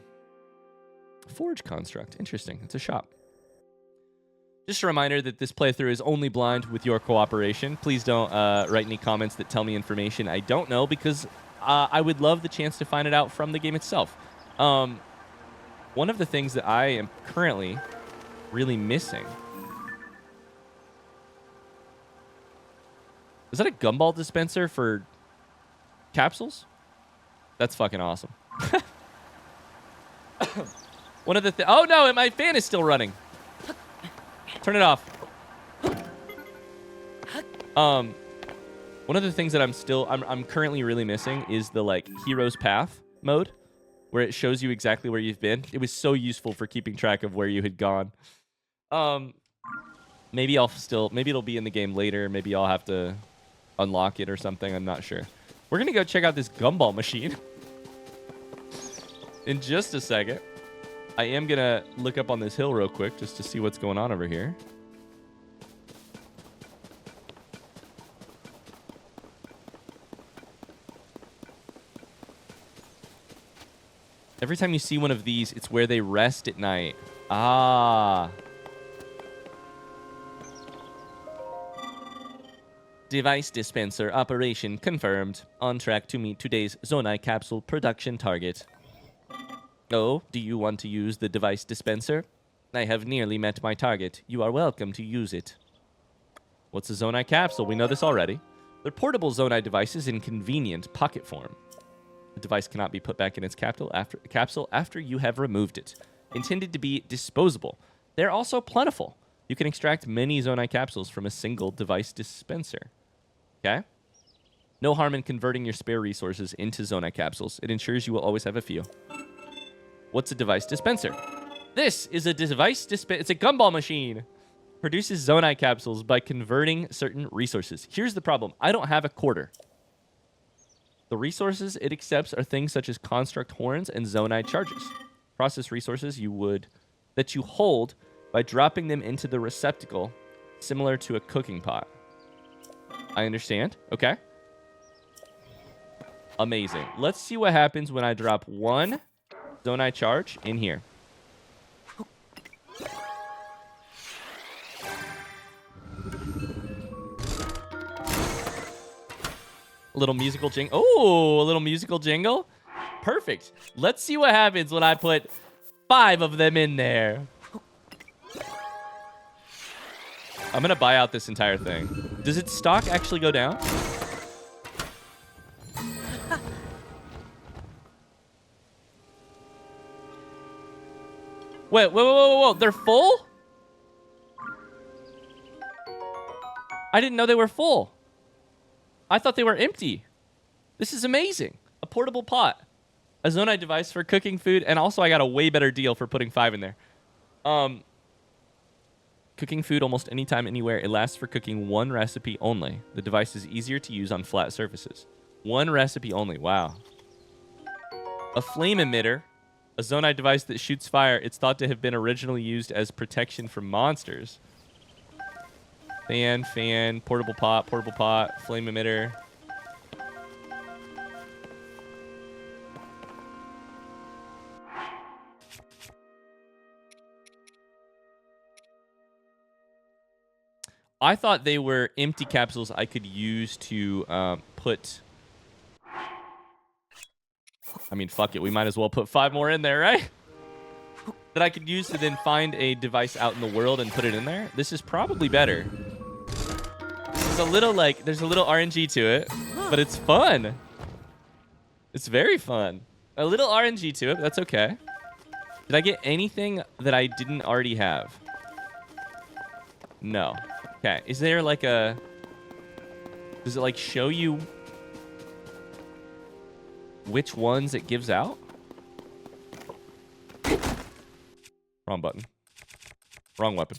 construct. Interesting. It's a shop. Just a reminder that this playthrough is only blind with your cooperation. Please don't write any comments that tell me information I don't know, because I would love the chance to find it out from the game itself. One of the things that I am currently really missing... Is that a gumball dispenser for capsules? That's fucking awesome. One of the oh no, my fan is still running. Turn it off. One of the things that I'm currently really missing is the like Hero's Path mode. where it shows you exactly where you've been. It was so useful for keeping track of where you had gone. Maybe it'll be in the game later. Maybe I'll have to unlock it or something. I'm not sure. We're going to go check out this gumball machine in just a second. I am going to look up on this hill real quick just to see what's going on over here. Every time you see one of these, it's where they rest at night. Ah. Device dispenser operation confirmed. On track to meet today's zonai capsule production target. Oh, do you want to use the device dispenser? I have nearly met my target. You are welcome to use it. What's a zonai capsule? We know this already. They're portable zonai devices in convenient pocket form. The device cannot be put back in its capsule after you have removed it. Intended to be disposable. They're also plentiful. You can extract many zonai capsules from a single device dispenser. Okay? No harm in converting your spare resources into zonai capsules. It ensures you will always have a few. What's a device dispenser? This is a device dispenser. It's a gumball machine. Produces zonai capsules by converting certain resources. Here's the problem. I don't have a quarter. The resources it accepts are things such as construct horns and zonai charges. Process resources that you hold by dropping them into the receptacle, similar to a cooking pot. I understand. Okay. Amazing. Let's see what happens when I drop one zonai charge in here. A little musical jingle. Oh, a little musical jingle. Perfect. Let's see what happens when I put 5 of them in there. I'm going to buy out this entire thing. Does its stock actually go down? Wait. They're full? I didn't know they were full. I thought they were empty. This is amazing. A portable pot. A zonai device for cooking food. And also I got a way better deal for putting 5 in there. Cooking food almost anytime, anywhere. It lasts for cooking 1 recipe only. The device is easier to use on flat surfaces. 1 recipe only. Wow. A flame emitter. A zonai device that shoots fire. It's thought to have been originally used as protection from monsters. Fan, portable pot, flame emitter. I thought they were empty capsules I could use to put... I mean, fuck it. We might as well put 5 more in there, right? That I could use to then find a device out in the world and put it in there. This is probably better. This is a little like... There's a little RNG to it, but it's fun. It's very fun. A little RNG to it, but that's okay. Did I get anything that I didn't already have? No. Okay, is there like a... Does it like show you which ones it gives out? Wrong button. Wrong weapon.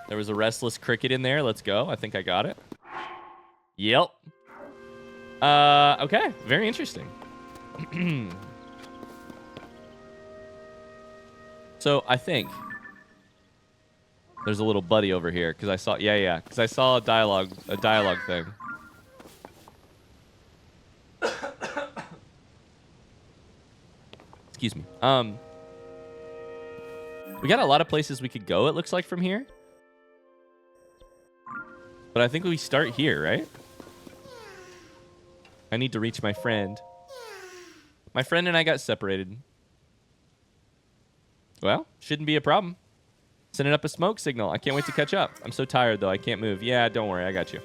There was a restless cricket in there. Let's go. I think I got it. Yep. Okay, very interesting. So I think... There's a little buddy over here because I saw because I saw a dialogue thing. Excuse me. We got a lot of places we could go, it looks like, from here. But I think we start here, right? I need to reach my friend. My friend and I got separated. Well, shouldn't be a problem. Sending up a smoke signal. I can't wait to catch up. I'm so tired, though. I can't move. Yeah, don't worry. I got you.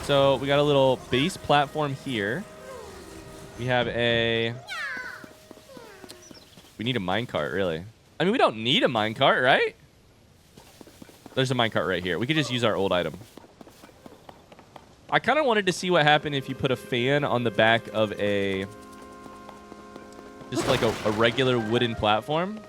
So we got a little base platform here. We have a... We need a minecart, really. I mean, we don't need a minecart, right? There's a minecart right here. We could just use our old item. I kind of wanted to see what happened if you put a fan on the back of a... Just like a regular wooden platform.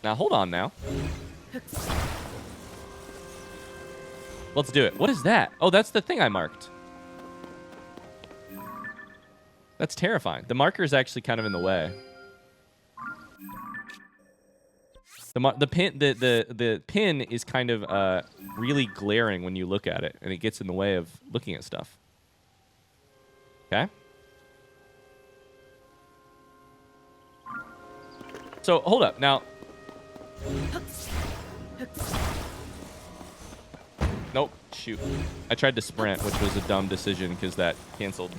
Now, hold on now. Let's do it. What is that? Oh, that's the thing I marked. That's terrifying. The marker is actually kind of in the way. The pin is kind of really glaring when you look at it, and it gets in the way of looking at stuff. Okay. So hold up now. Nope. Shoot. I tried to sprint, which was a dumb decision because that canceled.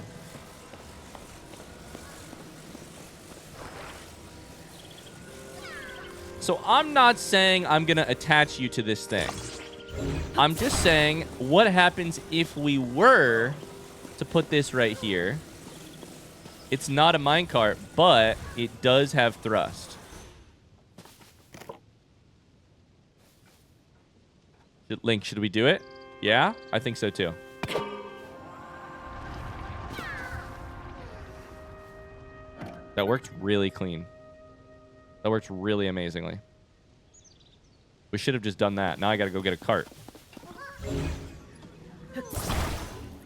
So I'm not saying I'm going to attach you to this thing. I'm just saying what happens if we were to put this right here. It's not a minecart, but it does have thrust. Link, should we do it? Yeah, I think so too. That worked really clean. That worked really amazingly. We should have just done that. Now I gotta go get a cart.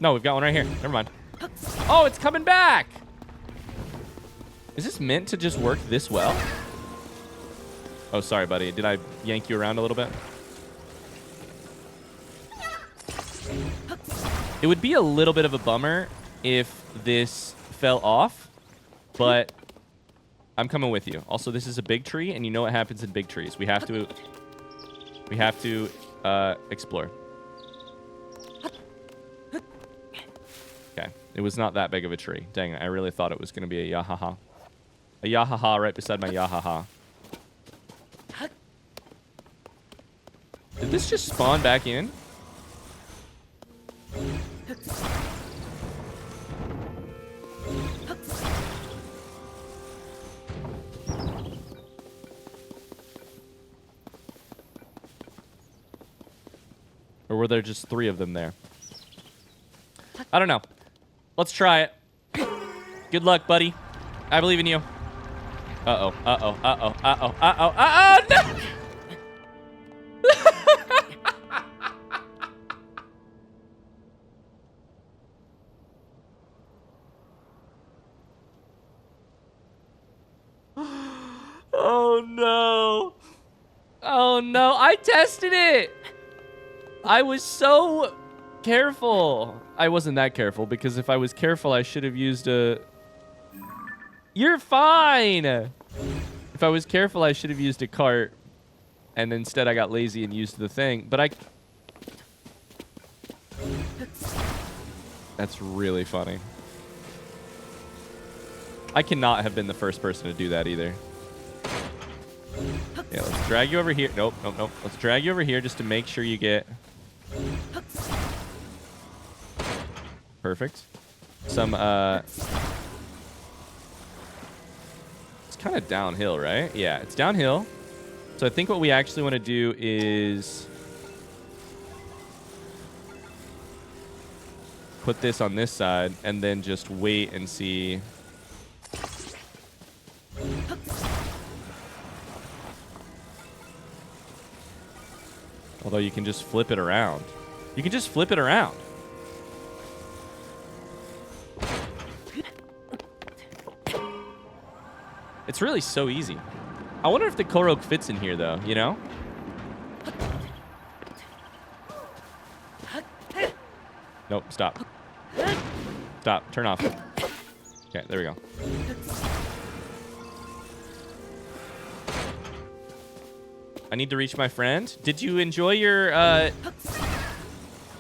No, we've got one right here. Never mind. Oh, it's coming back! Is this meant to just work this well? Oh, sorry, buddy. Did I yank you around a little bit? It would be a little bit of a bummer if this fell off, but I'm coming with you. Also, this is a big tree, and you know what happens in big trees. We have to explore. Okay, it was not that big of a tree. Dang it, I really thought it was going to be a yahaha. A yahaha right beside my yahaha. Did this just spawn back in? Or were there just 3 of them there? I don't know. Let's try it. Good luck, buddy. I believe in you. Uh-oh, uh-oh, uh-oh, uh-oh, uh-oh, uh-oh, no! Oh, no. Oh, no. I tested it. I was so careful. I wasn't that careful, because if I was careful, I should have used a... You're fine. If I was careful, I should have used a cart. And instead, I got lazy and used the thing. But I... That's really funny. I cannot have been the first person to do that either. Yeah, let's drag you over here. Nope, nope, nope. Let's drag you over here just to make sure you get... Perfect. Some, It's kind of downhill, right? Yeah, it's downhill. So I think what we actually want to do is... put this on this side and then just wait and see... Although you can just flip it around. You can just flip it around. It's really so easy. I wonder if the Korok fits in here, though, you know? Nope, stop. Stop, turn off. Okay, there we go. I need to reach my friend. Did you enjoy your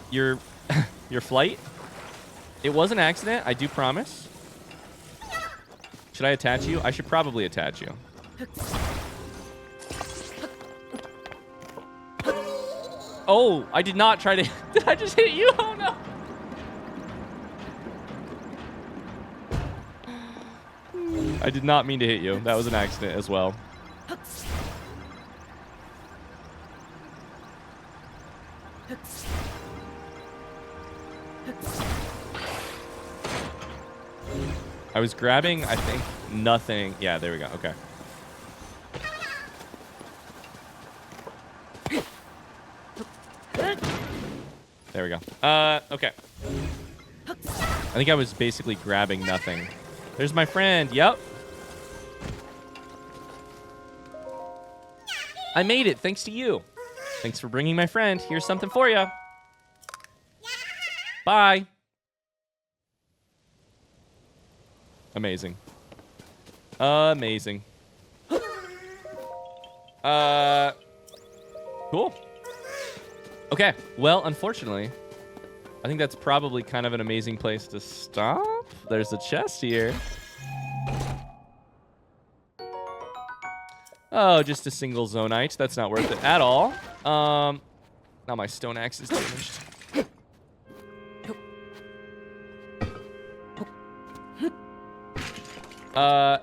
your flight? It was an accident, I do promise. Should I attach you? I should probably attach you. Oh, I did not try to... Did I just hit you? Oh, no. I did not mean to hit you. That was an accident as well. I was grabbing, I think, nothing. Yeah, there we go. Okay. There we go. Okay. I think I was basically grabbing nothing. There's my friend. Yep. I made it thanks to you. Thanks for bringing my friend. Here's something for you. Bye. Amazing. Amazing. Cool. Okay. Well, unfortunately, I think that's probably kind of an amazing place to stop. There's a chest here. Oh, just a single zonite. That's not worth it at all. Now my stone axe is damaged.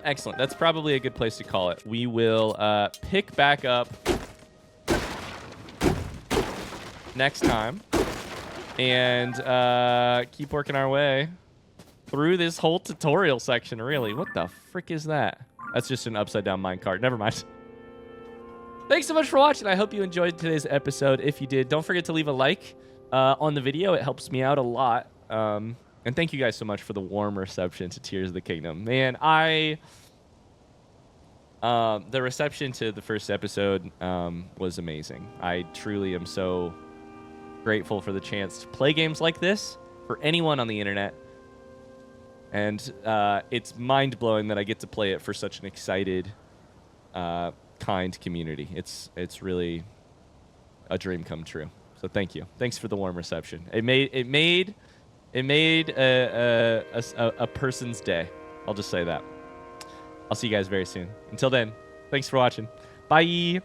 Excellent. That's probably a good place to call it. We will pick back up next time and keep working our way through this whole tutorial section, really. What the frick is that? That's just an upside down minecart. Never mind. Thanks so much for watching. I hope you enjoyed today's episode. If you did, don't forget to leave a like on the video. It helps me out a lot. And thank you guys so much for the warm reception to Tears of the Kingdom. Man, the reception to the first episode was amazing. I truly am so grateful for the chance to play games like this for anyone on the internet. And it's mind-blowing that I get to play it for such an excited, kind community. It's really a dream come true. So thank you. Thanks for the warm reception. It made a person's day. I'll just say that. I'll see you guys very soon. Until then, thanks for watching. Bye.